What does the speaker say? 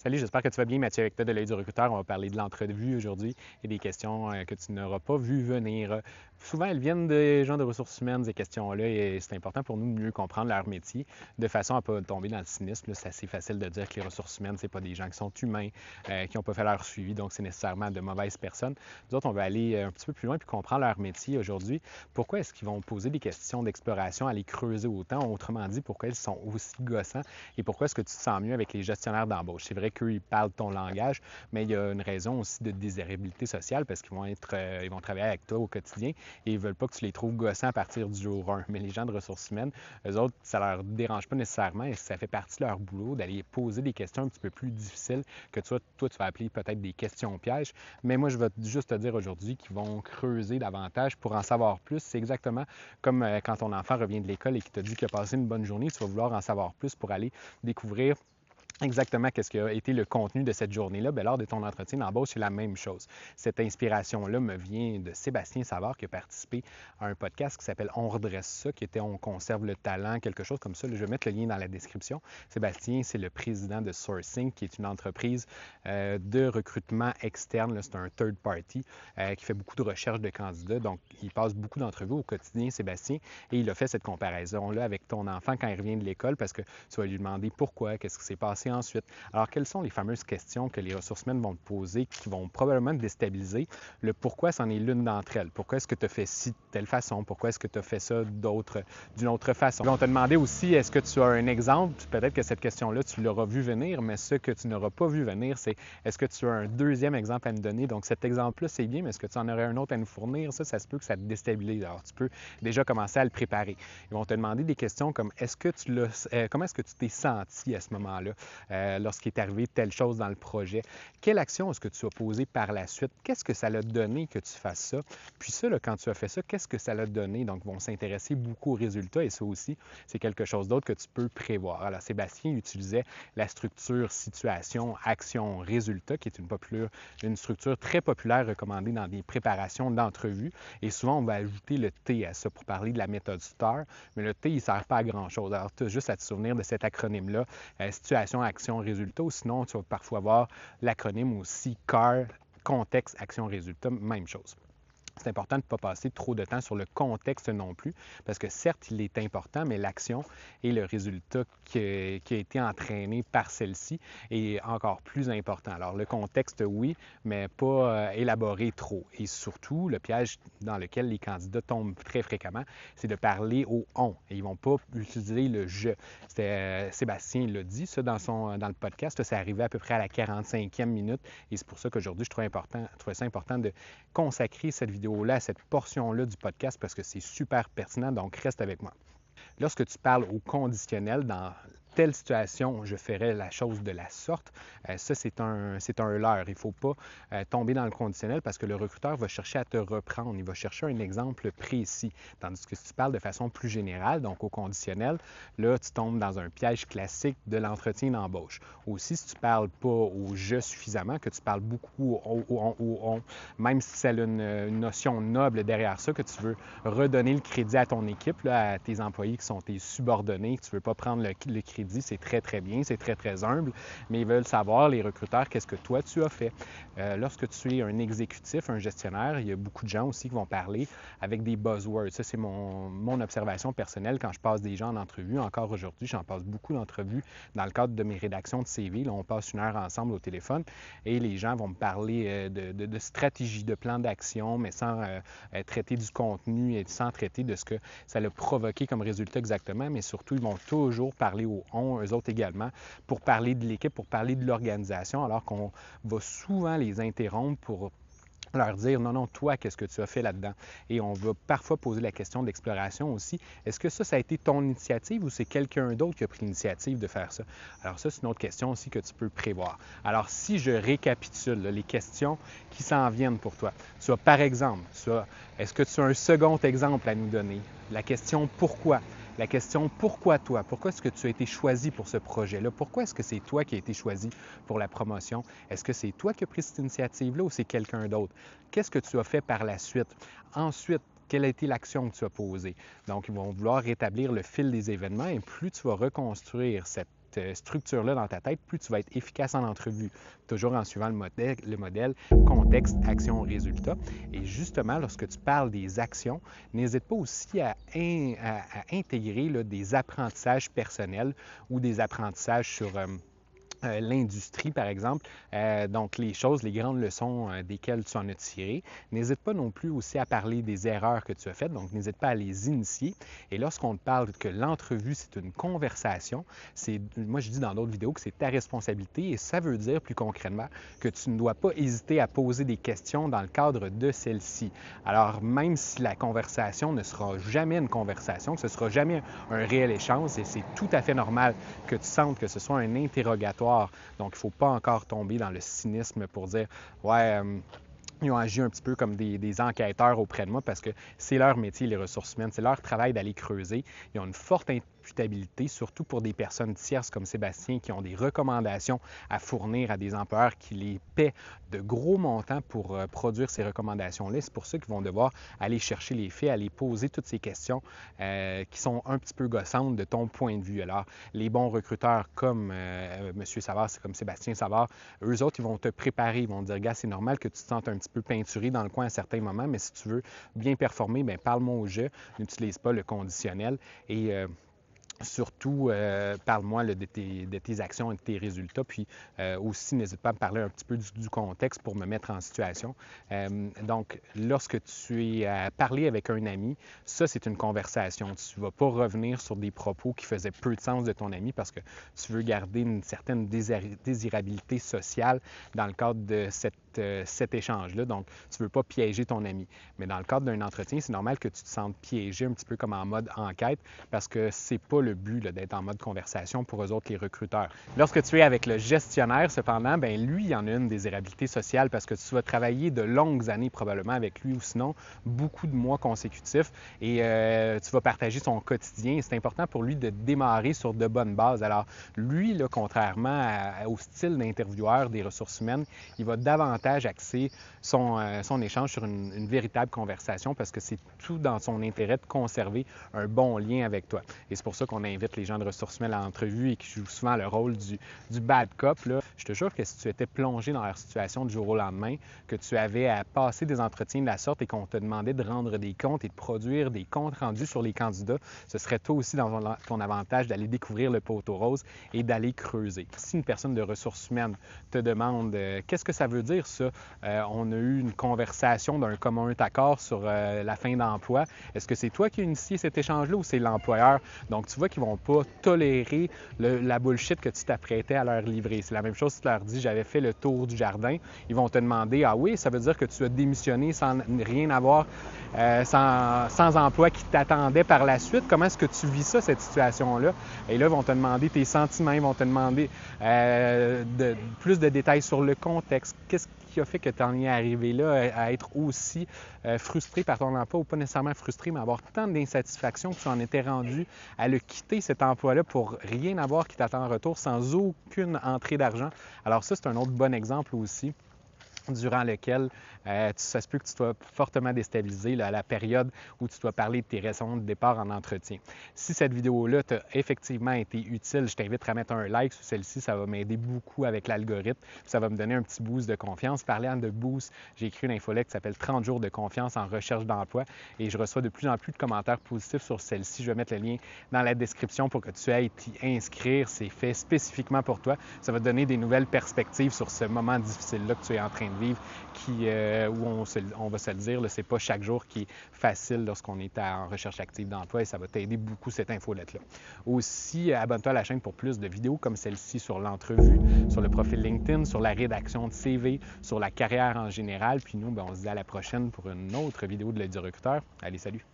Salut, j'espère que tu vas bien. Mathieu avec toi de l'œil du recruteur. On va parler de l'entrevue aujourd'hui et des questions que tu n'auras pas vu venir. Souvent, elles viennent des gens de ressources humaines, ces questions-là, et c'est important pour nous de mieux comprendre leur métier de façon à ne pas tomber dans le cynisme. C'est assez facile de dire que les ressources humaines, c'est pas des gens qui sont humains, qui n'ont pas fait leur suivi, donc c'est nécessairement de mauvaises personnes. Nous autres, on va aller un petit peu plus loin puis comprendre leur métier aujourd'hui. Pourquoi est-ce qu'ils vont poser des questions d'exploration, aller creuser autant? Autrement dit, pourquoi ils sont aussi gossants et pourquoi est-ce que tu te sens mieux avec les gestionnaires d'embauche? C'est vrai qu'eux, ils parlent ton langage, mais il y a une raison aussi de désirabilité sociale parce qu'ils ils vont travailler avec toi au quotidien et ils ne veulent pas que tu les trouves gossants à partir du jour 1. Mais les gens de ressources humaines, eux autres, ça ne leur dérange pas nécessairement et ça fait partie de leur boulot d'aller poser des questions un petit peu plus difficiles que toi, tu vas appeler peut-être des questions pièges. Mais moi, je vais juste te dire aujourd'hui qu'ils vont creuser davantage pour en savoir plus. C'est exactement comme quand ton enfant revient de l'école et qu'il te dit qu'il a passé une bonne journée, tu vas vouloir en savoir plus pour aller découvrir exactement qu'est-ce qui a été le contenu de cette journée-là. Bien, lors de ton entretien d'embauche, c'est la même chose. Cette inspiration-là me vient de Sébastien Savard qui a participé à un podcast qui s'appelle On redresse ça, qui était On conserve le talent, quelque chose comme ça. Je vais mettre le lien dans la description. Sébastien, c'est le président de Sourcing, qui est une entreprise de recrutement externe. C'est un third party qui fait beaucoup de recherche de candidats. Donc, il passe beaucoup d'entrevues au quotidien, Sébastien, et il a fait cette comparaison-là avec ton enfant quand il revient de l'école parce que tu vas lui demander pourquoi, qu'est-ce qui s'est passé ensuite. Alors, quelles sont les fameuses questions que les ressources humaines vont te poser qui vont probablement te déstabiliser? Le pourquoi, c'en est l'une d'entre elles. Pourquoi est-ce que tu as fait ci de telle façon? Pourquoi est-ce que tu as fait ça d'une autre façon? Ils vont te demander aussi, est-ce que tu as un exemple? Peut-être que cette question-là, tu l'auras vu venir, mais ce que tu n'auras pas vu venir, c'est est-ce que tu as un deuxième exemple à me donner? Donc, cet exemple-là, c'est bien, mais est-ce que tu en aurais un autre à nous fournir? Ça se peut que ça te déstabilise. Alors, tu peux déjà commencer à le préparer. Ils vont te demander des questions comme comment est-ce que tu t'es senti à ce moment-là? Lorsqu'il est arrivé telle chose dans le projet. Quelle action est-ce que tu as posée par la suite? Qu'est-ce que ça l'a donné que tu fasses ça? Puis ça, là, quand tu as fait ça, qu'est-ce que ça l'a donné? Donc, ils vont s'intéresser beaucoup aux résultats et ça aussi, c'est quelque chose d'autre que tu peux prévoir. Alors, Sébastien utilisait la structure situation, action, résultat, qui est une structure très populaire recommandée dans des préparations d'entrevues. Et souvent, on va ajouter le T à ça pour parler de la méthode STAR, mais le T, il ne sert pas à grand-chose. Alors, tu as juste à te souvenir de cet acronyme-là, situation, action, résultat, ou sinon, tu vas parfois voir l'acronyme aussi CAR, contexte, action, résultat, même chose. C'est important de ne pas passer trop de temps sur le contexte non plus, parce que certes, il est important, mais l'action et le résultat qui a été entraîné par celle-ci est encore plus important. Alors, le contexte, oui, mais pas élaboré trop. Et surtout, le piège dans lequel les candidats tombent très fréquemment, c'est de parler au « on ». Et ils ne vont pas utiliser le « je ». Sébastien l'a dit, ça, dans le podcast. C'est arrivé à peu près à la 45e minute. Et c'est pour ça qu'aujourd'hui, je trouvais ça important de consacrer cette vidéo-là à cette portion-là du podcast parce que c'est super pertinent, donc reste avec moi. Lorsque tu parles au conditionnel, dans telle situation, je ferais la chose de la sorte, ça, c'est un leurre. Il ne faut pas tomber dans le conditionnel parce que le recruteur va chercher à te reprendre. Il va chercher un exemple précis. Tandis que si tu parles de façon plus générale, donc au conditionnel, là, tu tombes dans un piège classique de l'entretien d'embauche. Aussi, si tu ne parles pas au « je » suffisamment, que tu parles beaucoup au « on », même si ça a une notion noble derrière ça, que tu veux redonner le crédit à ton équipe, là, à tes employés qui sont tes subordonnés, que tu ne veux pas prendre le crédit, c'est très, très bien, c'est très, très humble, mais ils veulent savoir, les recruteurs, qu'est-ce que toi, tu as fait. Lorsque tu es un exécutif, un gestionnaire, il y a beaucoup de gens aussi qui vont parler avec des buzzwords. Ça, c'est mon observation personnelle quand je passe des gens en entrevue. Encore aujourd'hui, j'en passe beaucoup d'entrevues dans le cadre de mes rédactions de CV. Là, on passe une heure ensemble au téléphone et les gens vont me parler de stratégie, de plan d'action, mais sans traiter du contenu et sans traiter de ce que ça a provoqué comme résultat exactement, mais surtout, ils vont toujours parler au « on », eux autres également, pour parler de l'équipe, pour parler de l'organisation, alors qu'on va souvent les interrompre pour leur dire non, toi, qu'est-ce que tu as fait là-dedans? Et on va parfois poser la question d'exploration aussi. Est-ce que ça a été ton initiative ou c'est quelqu'un d'autre qui a pris l'initiative de faire ça? Alors ça, c'est une autre question aussi que tu peux prévoir. Alors si je récapitule les questions qui s'en viennent pour toi, tu as par exemple, est-ce que tu as un second exemple à nous donner? La question pourquoi? La question pourquoi toi? Pourquoi est-ce que tu as été choisi pour ce projet-là? Pourquoi est-ce que c'est toi qui as été choisi pour la promotion? Est-ce que c'est toi qui as pris cette initiative-là ou c'est quelqu'un d'autre? Qu'est-ce que tu as fait par la suite? Ensuite, quelle a été l'action que tu as posée? Donc, ils vont vouloir rétablir le fil des événements et plus tu vas reconstruire cette structure-là dans ta tête, plus tu vas être efficace en entrevue, toujours en suivant le modèle contexte, action, résultat. Et justement, lorsque tu parles des actions, n'hésite pas aussi à intégrer là, des apprentissages personnels ou des apprentissages sur l'industrie, par exemple, donc les choses, les grandes leçons desquelles tu en as tiré. N'hésite pas non plus aussi à parler des erreurs que tu as faites, donc n'hésite pas à les initier. Et lorsqu'on te parle que l'entrevue, c'est une conversation, moi je dis dans d'autres vidéos que c'est ta responsabilité et ça veut dire plus concrètement que tu ne dois pas hésiter à poser des questions dans le cadre de celle-ci. Alors même si la conversation ne sera jamais une conversation, que ce ne sera jamais un réel échange, et c'est tout à fait normal que tu sentes que ce soit un interrogatoire. Donc, il ne faut pas encore tomber dans le cynisme pour dire « ouais, ils ont agi un petit peu comme des enquêteurs auprès de moi parce que c'est leur métier, les ressources humaines, c'est leur travail d'aller creuser. Ils ont une forte imputabilité, surtout pour des personnes tierces comme Sébastien qui ont des recommandations à fournir à des employeurs qui les paient de gros montants pour produire ces recommandations-là. C'est pour ça qu'ils vont devoir aller chercher les faits, aller poser toutes ces questions qui sont un petit peu gossantes de ton point de vue. Alors, les bons recruteurs comme M. Savard, c'est comme Sébastien Savard, eux autres, ils vont te préparer, ils vont te dire « Gars, c'est normal que tu te sentes un petit peu peinturé dans le coin à certains moments, mais si tu veux bien performer, bien, parle-moi au jeu, n'utilise pas le conditionnel et surtout, parle-moi là, de tes actions et de tes résultats. Puis aussi, n'hésite pas à me parler un petit peu du contexte pour me mettre en situation. Donc, lorsque tu es à parler avec un ami, ça, c'est une conversation. Tu ne vas pas revenir sur des propos qui faisaient peu de sens de ton ami parce que tu veux garder une certaine désirabilité sociale dans le cadre de cet échange-là. Donc, tu ne veux pas piéger ton ami. Mais dans le cadre d'un entretien, c'est normal que tu te sentes piégé un petit peu comme en mode enquête parce que c'est pas le but d'être en mode conversation pour eux autres, les recruteurs. Lorsque tu es avec le gestionnaire, cependant, bien lui, il y en a une désirabilité sociale parce que tu vas travailler de longues années probablement avec lui ou sinon beaucoup de mois consécutifs et tu vas partager son quotidien. Et c'est important pour lui de démarrer sur de bonnes bases. Alors, lui, là, contrairement au style d'intervieweur des ressources humaines, il va davantage axer son échange sur une véritable conversation parce que c'est tout dans son intérêt de conserver un bon lien avec toi. Et c'est pour ça qu'on invite les gens de ressources humaines à l'entrevue et qui jouent souvent le rôle du bad cop. Là. Je te jure que si tu étais plongé dans leur situation du jour au lendemain, que tu avais à passer des entretiens de la sorte et qu'on te demandait de rendre des comptes et de produire des comptes rendus sur les candidats, ce serait toi aussi dans ton avantage d'aller découvrir le poteau rose et d'aller creuser. Si une personne de ressources humaines te demande qu'est-ce que ça veut dire ça, on a eu une conversation d'un commun accord sur la fin d'emploi, est-ce que c'est toi qui as initié cet échange-là ou c'est l'employeur? Donc, tu vois qu'ils ne vont pas tolérer la bullshit que tu t'apprêtais à leur livrer. C'est la même chose si tu leur dis « j'avais fait le tour du jardin ». Ils vont te demander « ah oui, ça veut dire que tu as démissionné sans rien avoir, sans emploi qui t'attendait par la suite. Comment est-ce que tu vis ça, cette situation-là? » Et là, ils vont te demander tes sentiments, ils vont te demander plus de détails sur le contexte. Qu'est-ce qui a fait que tu en es arrivé là à être aussi frustré par ton emploi ou pas nécessairement frustré, mais avoir tant d'insatisfaction que tu en étais rendu à le quitter cet emploi-là pour rien avoir qui t'attend en retour sans aucune entrée d'argent. Alors ça, c'est un autre bon exemple aussi durant lequel ça se peut que tu sois fortement déstabilisé là, à la période où tu dois parler de tes raisons de départ en entretien. Si cette vidéo-là t'a effectivement été utile, je t'invite à mettre un like sur celle-ci. Ça va m'aider beaucoup avec l'algorithme. Ça va me donner un petit boost de confiance. Parlant de boost, j'ai écrit une infolette qui s'appelle 30 jours de confiance en recherche d'emploi et je reçois de plus en plus de commentaires positifs sur celle-ci. Je vais mettre le lien dans la description pour que tu ailles t'y inscrire. C'est fait spécifiquement pour toi. Ça va te donner des nouvelles perspectives sur ce moment difficile-là que tu es en train de vivre où on va se le dire, c'est pas chaque jour qui est facile lorsqu'on est en recherche active d'emploi et ça va t'aider beaucoup cette infolette-là. Aussi, abonne-toi à la chaîne pour plus de vidéos comme celle-ci sur l'entrevue, sur le profil LinkedIn, sur la rédaction de CV, sur la carrière en général. Puis nous, on se dit à la prochaine pour une autre vidéo de l'Œil du recruteur. Allez, salut!